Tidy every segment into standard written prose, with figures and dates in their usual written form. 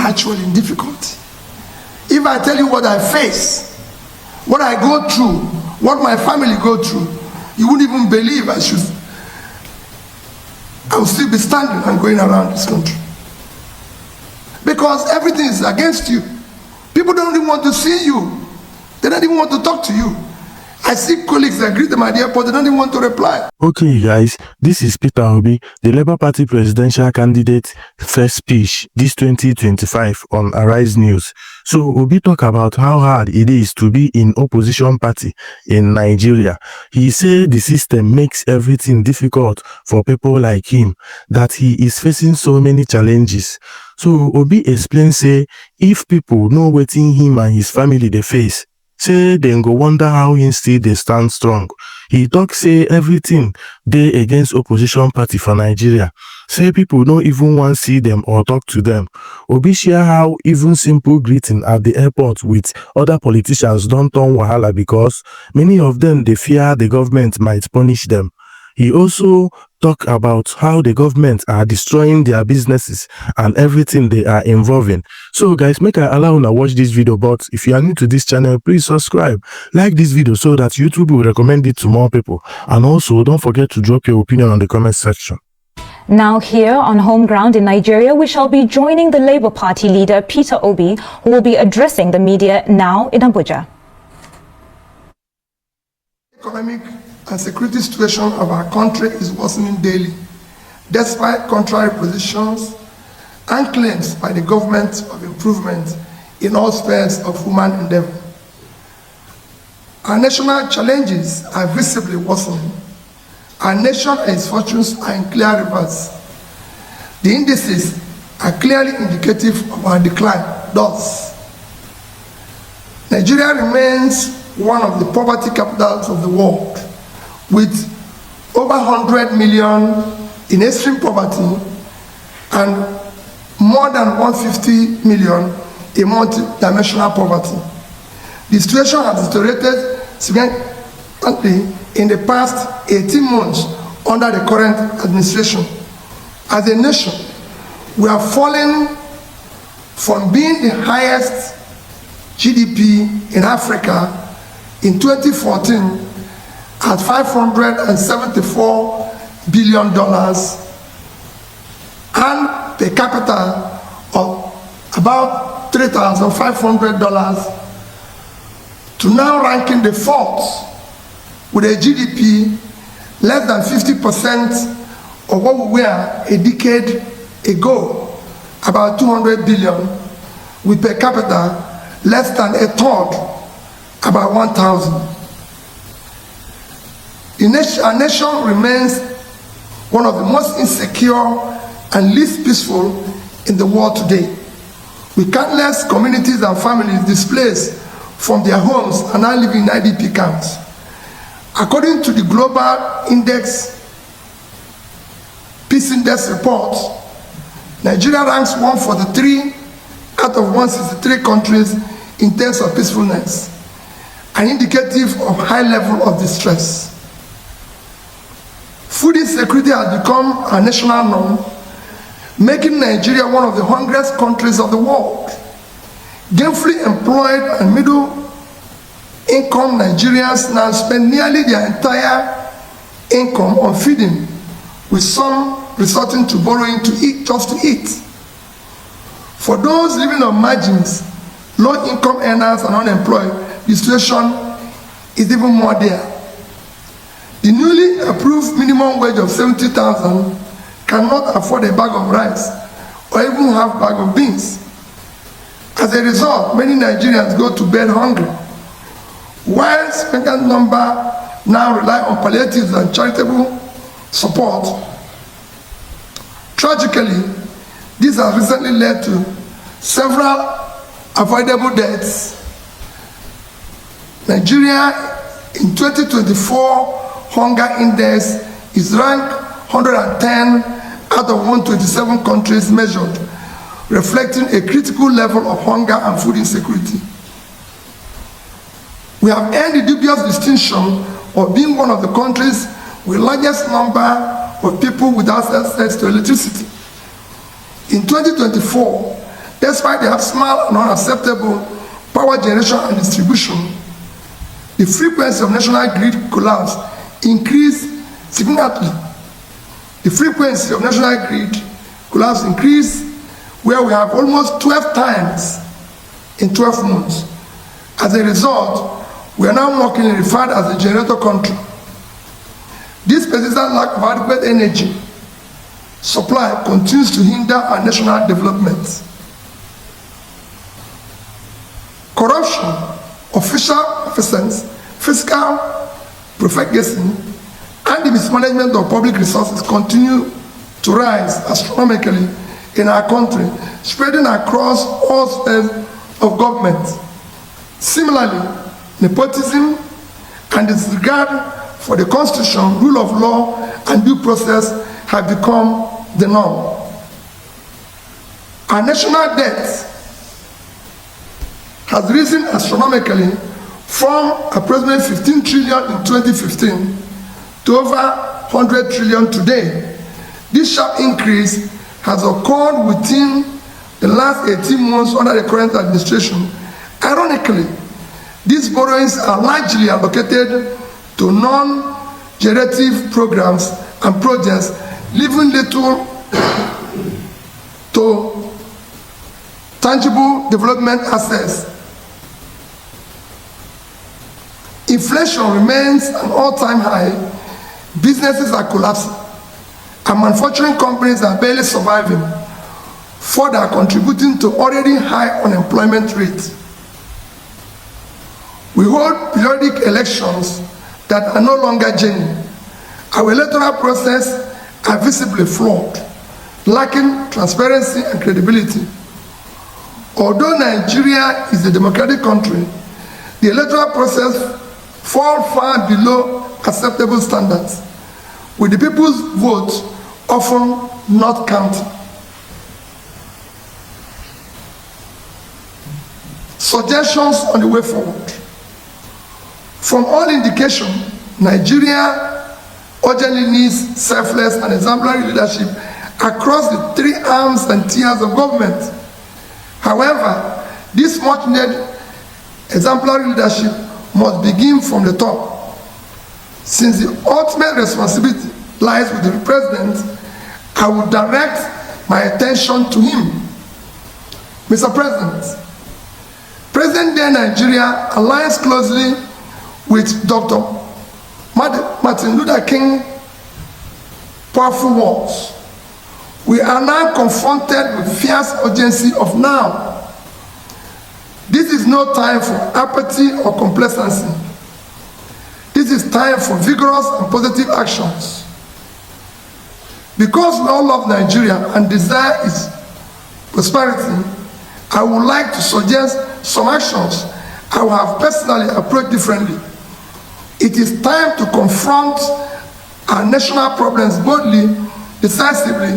actually in difficulty. If I tell you what I face, what I go through, what my family go through, you wouldn't even believe I will still be standing and going around this country. Because everything is against you. People don't even want to see you. They don't even want to talk to you. I see colleagues that greet them at the airport, they don't even want to reply. Okay guys, this is Peter Obi, the Labour Party presidential candidate, first speech this 2025 on Arise News. So Obi talk about how hard it is to be in opposition party in Nigeria. He said the system makes everything difficult for people like him, that he is facing so many challenges. So Obi explains say if people know wetin him and his family they face, say dem go wonder how him still dey stand strong. He talk say everything dey against opposition party for Nigeria. Say people no even want see them or talk to them. Obi share how even simple greeting at the airport with other politicians don turn wahala because many of them dey fear the government might punish them. He also talk about how the government are destroying their businesses and everything they are involving. So guys, make I allow una watch this video, but if you are new to this channel, please subscribe, like this video so that YouTube will recommend it to more people, and also don't forget to drop your opinion on the comment section. Now here on home ground in Nigeria, we shall be joining the Labour Party leader Peter Obi, who will be addressing the media now in Abuja. Economic and security situation of our country is worsening daily, despite contrary positions and claims by the government of improvement in all spheres of human endeavor. Our national challenges are visibly worsening. Our nation and its fortunes are in clear reverse. The indices are clearly indicative of our decline. Thus, Nigeria remains one of the poverty capitals of the world, with over 100 million in extreme poverty and more than 150 million in multi-dimensional poverty. The situation has deteriorated significantly in the past 18 months under the current administration. As a nation, we are falling from being the highest GDP in Africa in 2014 at $574 billion and per capita of about $3,500 to now ranking the fourth with a GDP less than 50% of what we were a decade ago, about 200 billion, with per capita less than a third, about 1,000. Our nation remains one of the most insecure and least peaceful in the world today, with countless communities and families displaced from their homes and now living in IDP camps. According to the Global Peace Index report, Nigeria ranks 143 out of 163 countries in terms of peacefulness, an indicative of high level of distress. Food insecurity has become a national norm, making Nigeria one of the hungriest countries of the world. Gainfully employed and middle-income Nigerians now spend nearly their entire income on feeding, with some resorting to borrowing to eat just to eat. For those living on margins, low-income earners and unemployed, the situation is even more dire. The newly approved minimum wage of 70,000 cannot afford a bag of rice or even half bag of beans. As a result, many Nigerians go to bed hungry, while a significant number now rely on palliatives and charitable support. Tragically, this has recently led to several avoidable deaths. Nigeria in 2024 hunger index is ranked 110 out of 127 countries measured, reflecting a critical level of hunger and food insecurity. We have earned the dubious distinction of being one of the countries with the largest number of people without access to electricity. In 2024, despite the abysmal and unacceptable power generation and distribution, the frequency of national grid collapse increased significantly. The frequency of national grid collapse increased, where we have almost 12 times in 12 months. As a result, we are now working referred as a generator country. This persistent lack of adequate energy supply continues to hinder our national development. Corruption, official efficiency, fiscal profligacy, and the mismanagement of public resources continue to rise astronomically in our country, spreading across all spheres of government. Similarly, nepotism and disregard for the Constitution, rule of law, and due process have become the norm. Our national debt has risen astronomically from approximately 15 trillion in 2015 to over 100 trillion today. This sharp increase has occurred within the last 18 months under the current administration. Ironically, these borrowings are largely allocated to non-generative programs and projects, leaving little to tangible development assets. Inflation remains an all-time high, businesses are collapsing, and manufacturing companies are barely surviving, further contributing to already high unemployment rates. We hold periodic elections that are no longer genuine. Our electoral process are visibly flawed, lacking transparency and credibility. Although Nigeria is a democratic country, the electoral process falls far below acceptable standards, with the people's vote often not counted. Suggestions on the way forward. From all indication, Nigeria urgently needs selfless and exemplary leadership across the three arms and tiers of government. However, this much needed exemplary leadership must begin from the top. Since the ultimate responsibility lies with the president, I will direct my attention to him. Mr. President, Present-day Nigeria aligns closely with Dr. Martin Luther King powerful words. We are now confronted with fierce urgency of now. This is no time for apathy or complacency. This is time for vigorous and positive actions. Because we all love Nigeria and desire its prosperity, I would like to suggest some actions I will have personally approached differently. It is time to confront our national problems boldly, decisively,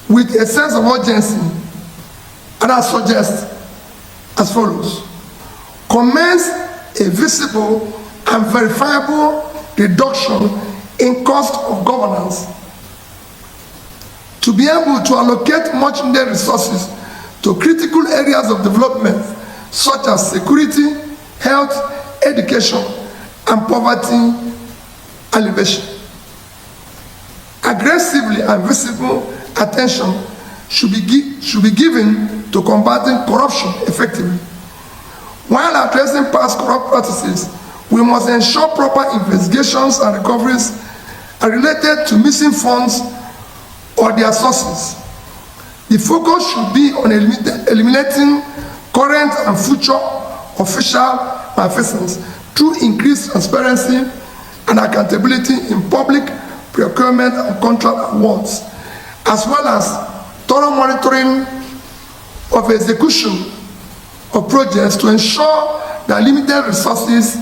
with a sense of urgency. And I suggest as follows: commence a visible and verifiable reduction in cost of governance. To be able to allocate much needed resources to critical areas of development such as security, health, education, and poverty alleviation. Aggressively and visible attention should be given to combating corruption effectively. While addressing past corrupt practices, we must ensure proper investigations and recoveries are related to missing funds or their sources. The focus should be on eliminating current and future official malfeasance through increased transparency and accountability in public procurement and contract awards, as well as thorough monitoring of execution of projects to ensure that limited resources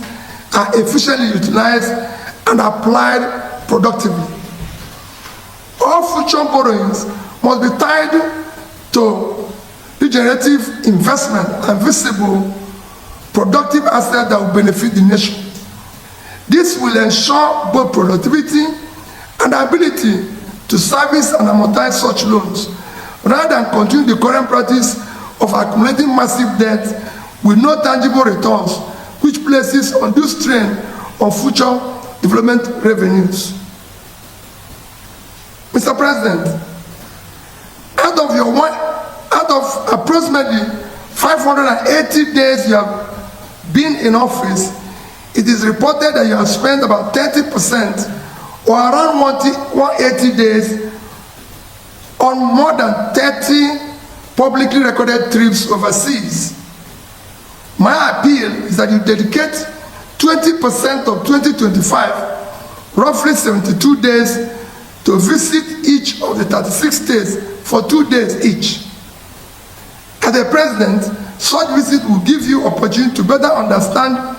are efficiently utilized and applied productively. All future borrowings must be tied to regenerative investment and visible productive assets that will benefit the nation. This will ensure both productivity and ability to service and amortize such loans, rather than continue the current practice of accumulating massive debt with no tangible returns, which places undue strain on future development revenues. Mr. President, out of approximately 580 days you have been in office, it is reported that you have spent about 30% or around 180 days on more than 30 publicly recorded trips overseas. My appeal is that you dedicate 20% of 2025, roughly 72 days, to visit each of the 36 states for 2 days each. As a president, such visit will give you opportunity to better understand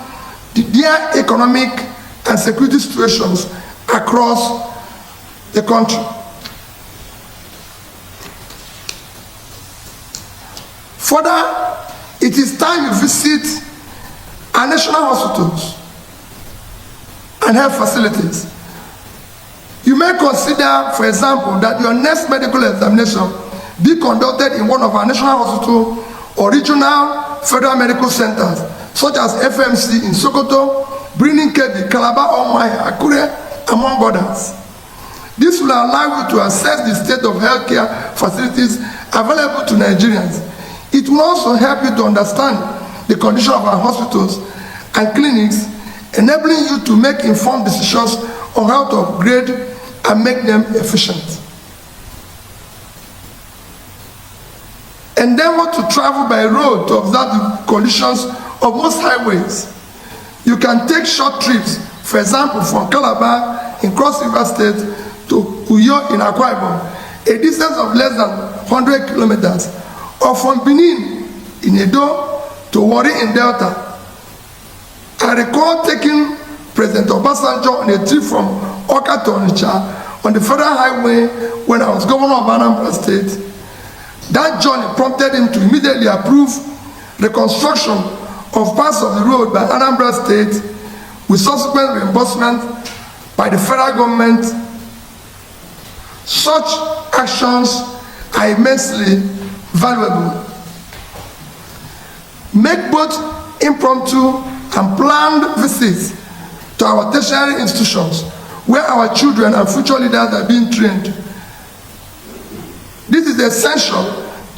their economic and security situations across the country. Further, it is time you visit our national hospitals and health facilities. You may consider, for example, that your next medical examination be conducted in one of our national hospitals or regional federal medical centers, such as FMC in Sokoto, Birnin Kebbi, Calabar, Omaya, Akure, among others. This will allow you to assess the state of healthcare facilities available to Nigerians. It will also help you to understand the condition of our hospitals and clinics, enabling you to make informed decisions on how to upgrade and make them efficient. Endeavor to travel by road to observe the conditions of most highways. You can take short trips, for example, from Calabar in Cross River State to Uyo in Akwa Ibom, a distance of less than 100 kilometers, or from Benin in Edo to Warri in Delta. I recall taking President Obasanjo on a trip from Oka to Onitsha on the federal highway when I was governor of Anambra State. That journey prompted him to immediately approve reconstruction of parts of the road by Anambra State with subsequent reimbursement by the federal government. Such actions are immensely valuable. Make both impromptu and planned visits to our tertiary institutions where our children and future leaders are being trained. This is essential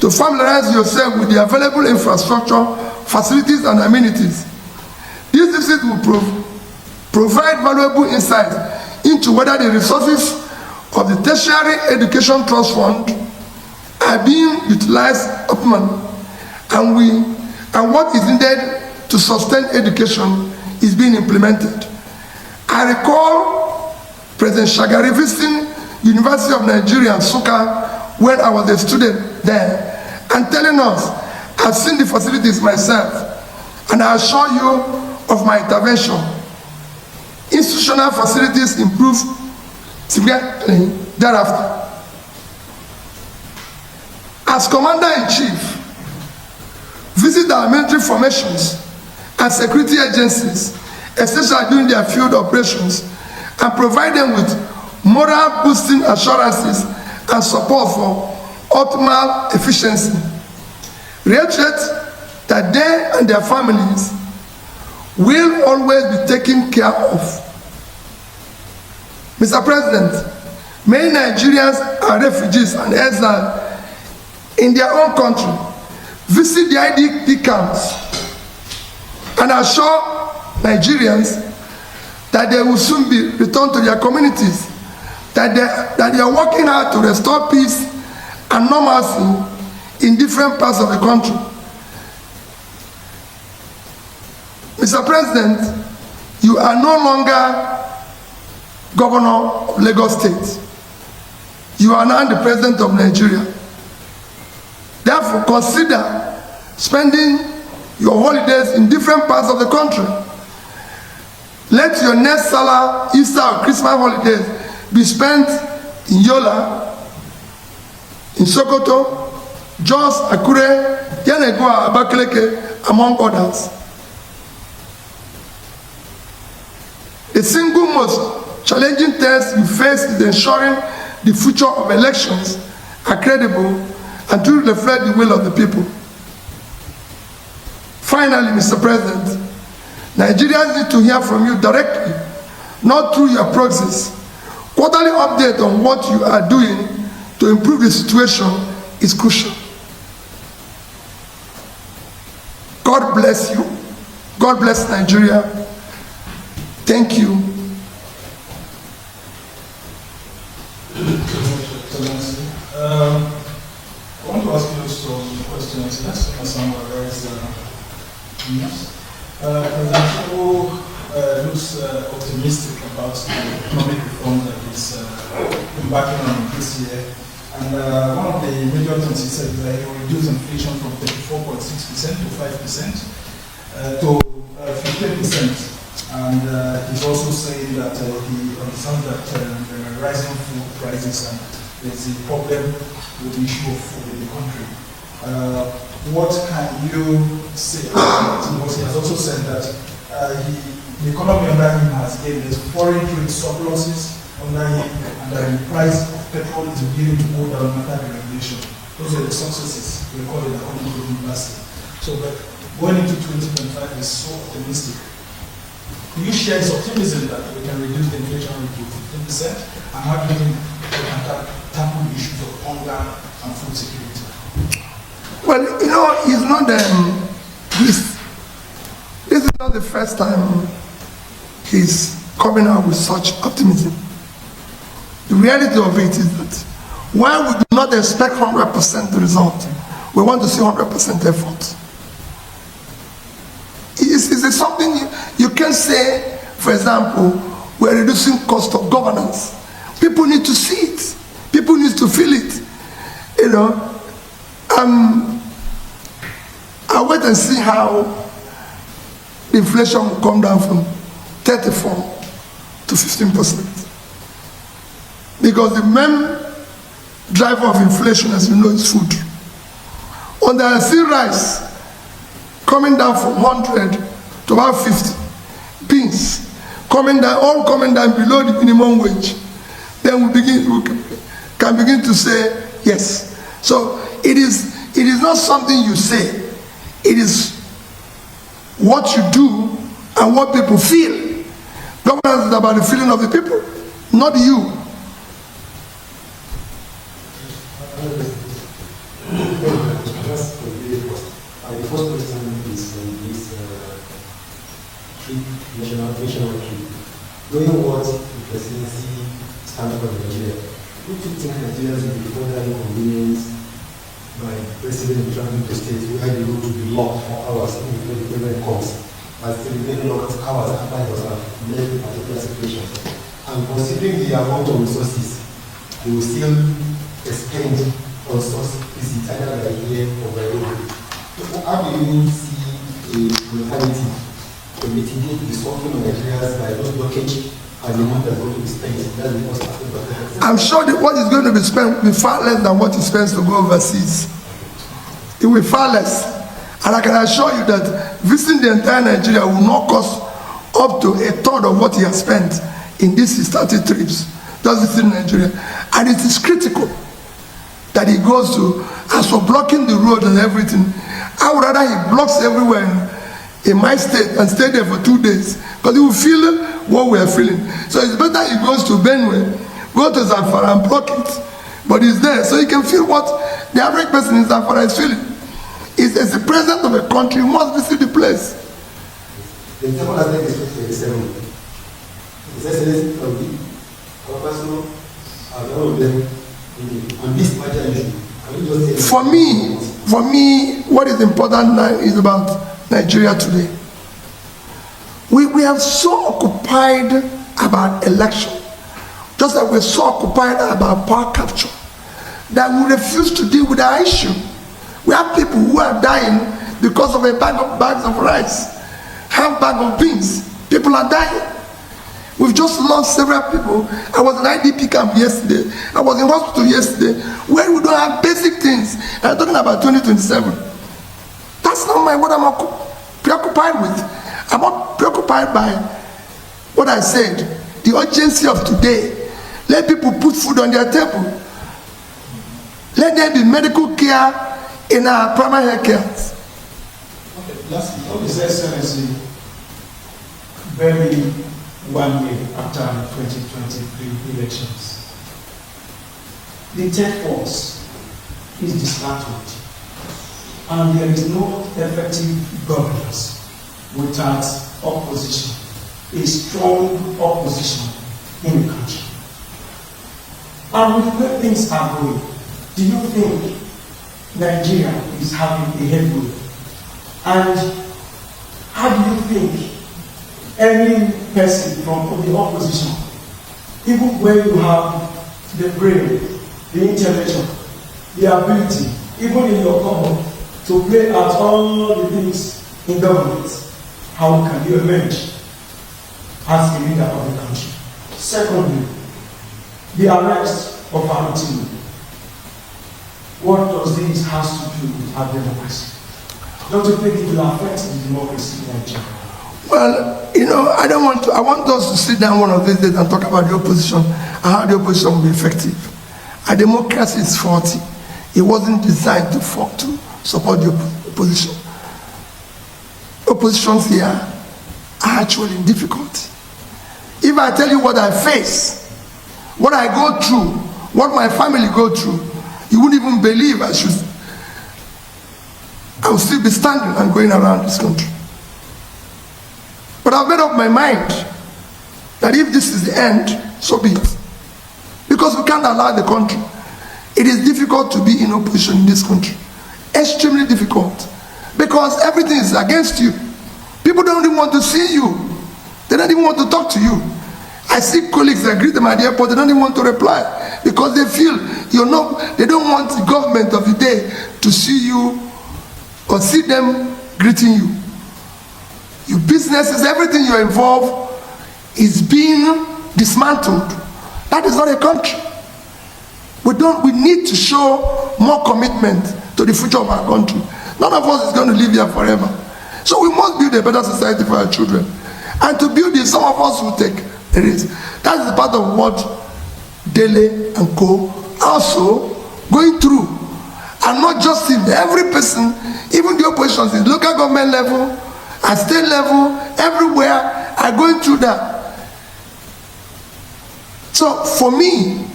to familiarize yourself with the available infrastructure, facilities, and amenities. These visits will provide valuable insight into whether the resources of the Tertiary Education Trust Fund are being utilized optimally, and what is needed to sustain education is being implemented. I recall President Shagari visiting University of Nigeria, Nsukka, when I was a student there, and telling us, I've seen the facilities myself, and I assure you of my intervention. Institutional facilities improved significantly thereafter. As Commander-in-Chief, visit our military formations and security agencies, especially during their field operations, and provide them with moral boosting assurances and support for optimal efficiency. Reiterate that they and their families will always be taken care of. Mr. President, many Nigerians are refugees and exiles in their own country. Visit the IDP camps and assure Nigerians that they will soon be returned to their communities, that they are working hard to restore peace and normalcy in different parts of the country. Mr. President, you are no longer governor of Lagos State. You are now the president of Nigeria. Therefore, consider spending your holidays in different parts of the country. Let your next Salah, Easter, or Christmas holidays be spent in Yola, in Sokoto, Jos, Akure, Yanegua, Abakaleke, among others. The single most challenging test you face is ensuring the future of elections are credible and to reflect the will of the people. Finally, Mr. President, Nigerians need to hear from you directly, not through your proxies. Quarterly update on what you are doing to improve the situation is crucial. God bless you. God bless Nigeria. Thank you. I want to ask you some questions. Let's summarize news. President Tinubu looks optimistic about the economic reform that is embarking on this year. And one of the major things he said is that he will reduce inflation from 34.6% to 5% to 15%. And he's also saying that he understands that there are rising food prices and there's a problem with the issue of food in the country. What can you say about it? Because he has also said that the economy under him has gained this foreign trade surpluses under him, and that the price of petrol is beginning to go down after the regulation. Those are the successes recorded according to him last year. So, but going into 2025 is so optimistic. Do you share his optimism that we can reduce the inflation rate to 15%? And how do you think we can tackle the issues of hunger and food security? Well, you know, it's not this is not the first time he's coming out with such optimism. The reality of it is that while we do not expect 100% result, we want to see 100% effort. It's something you can say, for example, we're reducing cost of governance. People need to see it. People need to feel it. You know, I'll wait and see how the inflation will come down from 34 to 15%. Because the main driver of inflation, as you know, is food. On the sea rice, coming down from 100 to about 50. Beans, coming down, all coming down below the minimum wage. Then we can begin to say, yes. So it is not something you say. It is what you do and what people feel. Governance is about the feeling of the people, not you. The first question is on this national trip. Knowing what the presidency stands for Nigeria, do you think Nigerians will be further inconvenienced by the president traveling to states where the road will be locked for hours before the president comes, but still remaining locked hours after he was left in particular situation? And considering the amount of resources, they will still expend on such visits either by air or by road. How do you see a alternative to mitigate the suffering of Nigerians by those blockage and the amount that's going to be spent? That's the first aspect. I'm sure that what is going to be spent will be far less than what he spends to go overseas. It will be far less. And I can assure you that visiting the entire Nigeria will not cost up to a third of what he has spent in these 30 trips just visiting Nigeria. And it is critical that he goes to, as for blocking the road and everything, I would rather he blocks everywhere in my state and stay there for 2 days, because he will feel what we are feeling. So it's better he goes to Benue, go to Zamfara and block it, but he's there so he can feel what the average person in Zamfara is feeling. As the president of a country, he must visit the place. The second aspect is 27. His Excellency of the personal all of them on this matter issue. For me, what is important now is about Nigeria today. We are so occupied about election, just like we're so occupied about power capture, that we refuse to deal with our issue. We have people who are dying because of a bags of rice, half bag of beans. People are dying. We've just lost several people. I was in IDP camp yesterday. I was in hospital yesterday, where we don't have basic things. And I'm talking about 2027. That's not what I'm preoccupied with. I'm not preoccupied by what I said, the urgency of today. Let people put food on their table. Let there be medical care in our primary health care. Okay, lastly, what is Excellency barely 1 year after the 2023 elections? The third force is dismantled, and there is no effective governance without opposition, a strong opposition in the country. And with the way things are going, do you think Nigeria is having a headwind? And how do you think any person from the opposition, even when you have the brain, the intellectual, the ability, even in your common, to play out all the things in government, how can you emerge as a leader of the country? Secondly, the arrest of our Tinubu. What does this have to do with our democracy? Don't you think it will affect the democracy in Nigeria? Well, I want us to sit down one of these days and talk about the opposition and how the opposition will be effective. Our democracy is faulty. It wasn't designed to support the opposition. Oppositions here are actually in difficulty. If I tell you what I face, what I go through, what my family go through, you wouldn't even believe I will still be standing and going around this country. But I've made up my mind that if this is the end, so be it. Because we can't allow the country. It is difficult to be in opposition in this country. Extremely difficult. Because everything is against you. People don't even want to see you. They don't even want to talk to you. I see colleagues that greet them at the airport, they don't even want to reply. Because they feel, they don't want the government of the day to see you or see them greeting you. Your businesses, everything you're involved is being dismantled. That is not a country. We need to show more commitment to the future of our country. None of us is going to live here forever. So we must build a better society for our children. And to build it, some of us will take the risk. That is part of what Dele and Co. also going through. And not just him, every person, even the oppositions in local government level, at state level, everywhere, are going through that. So for me,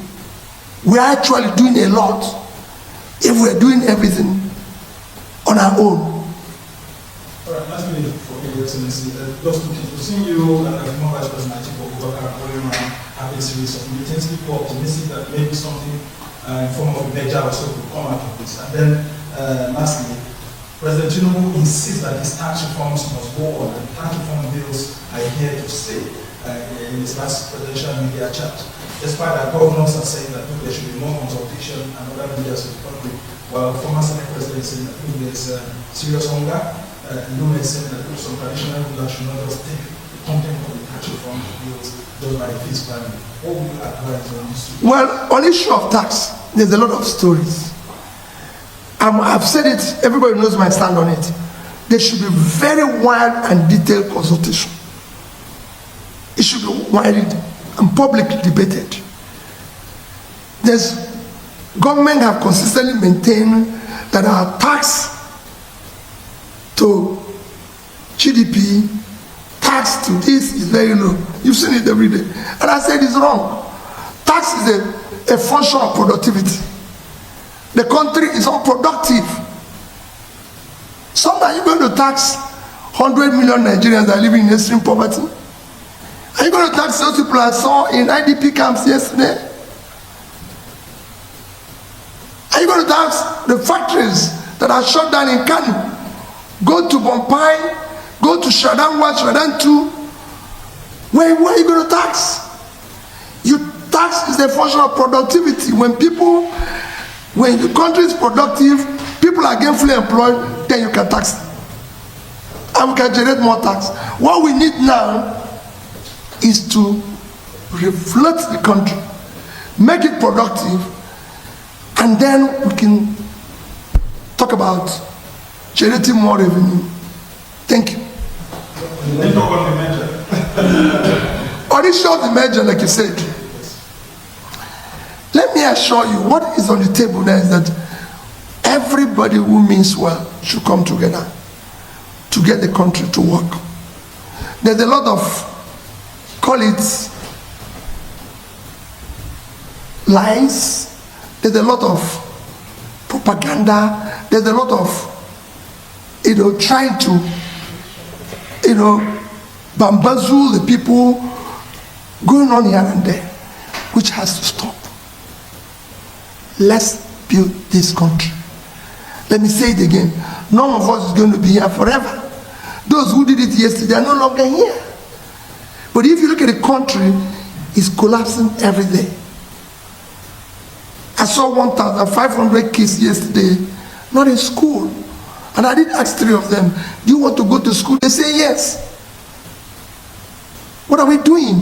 we are actually doing a lot if we're doing everything on our own. All right, last minute for Your Excellency. Just to see you and the former Vice President going around having a series of meetings, people are optimistic that maybe something in form of a measure or so could come out of this. And then lastly, President Tinubu insists that his tax reforms must go on, and tax reform bills are here to stay in his last presidential media chat. Despite that, governors are saying that there should be more consultation and other leaders of the country, while former Senate President is saying that there's serious hunger, Lume is saying that some traditional rulers should not just take the content of the tax reform bills done by the peace planning. What would you advise on this? Well, on the issue of tax, there's a lot of stories. I've said it, everybody knows my stand on it. There should be very wide and detailed consultation. It should be widely and publicly debated. Government have consistently maintained that our tax to GDP, tax to this is very low. You've seen it every day. And I said it's wrong. Tax is a function of productivity. The country is unproductive. Sometimes you're going to tax 100 million Nigerians that are living in extreme poverty. Are you going to tax those people I saw in IDP camps yesterday? Are you going to tax the factories that are shut down in Kano? Go to Bompai, go to Shadan 1, Shadan 2. Where are you going to tax? Tax is a function of productivity. When the country is productive, people are gainfully employed, then you can tax them. And we can generate more tax. What we need now is to reflect the country, make it productive, and then we can talk about generating more revenue. Thank you. On the issue of the merger, like you said, Let me assure you, what is on the table now is that everybody who means well should come together to get the country to work. There's a lot of, call it, lies. There's a lot of propaganda. There's a lot of, trying to, bamboozle the people going on here and there, which has to stop. Let's build this country. Let me say it again. None of us is going to be here forever. Those who did it yesterday are no longer here. But if you look at the country, it's collapsing every day. I saw 1,500 kids yesterday, not in school. And I did ask 3 of them, do you want to go to school? They say yes. What are we doing?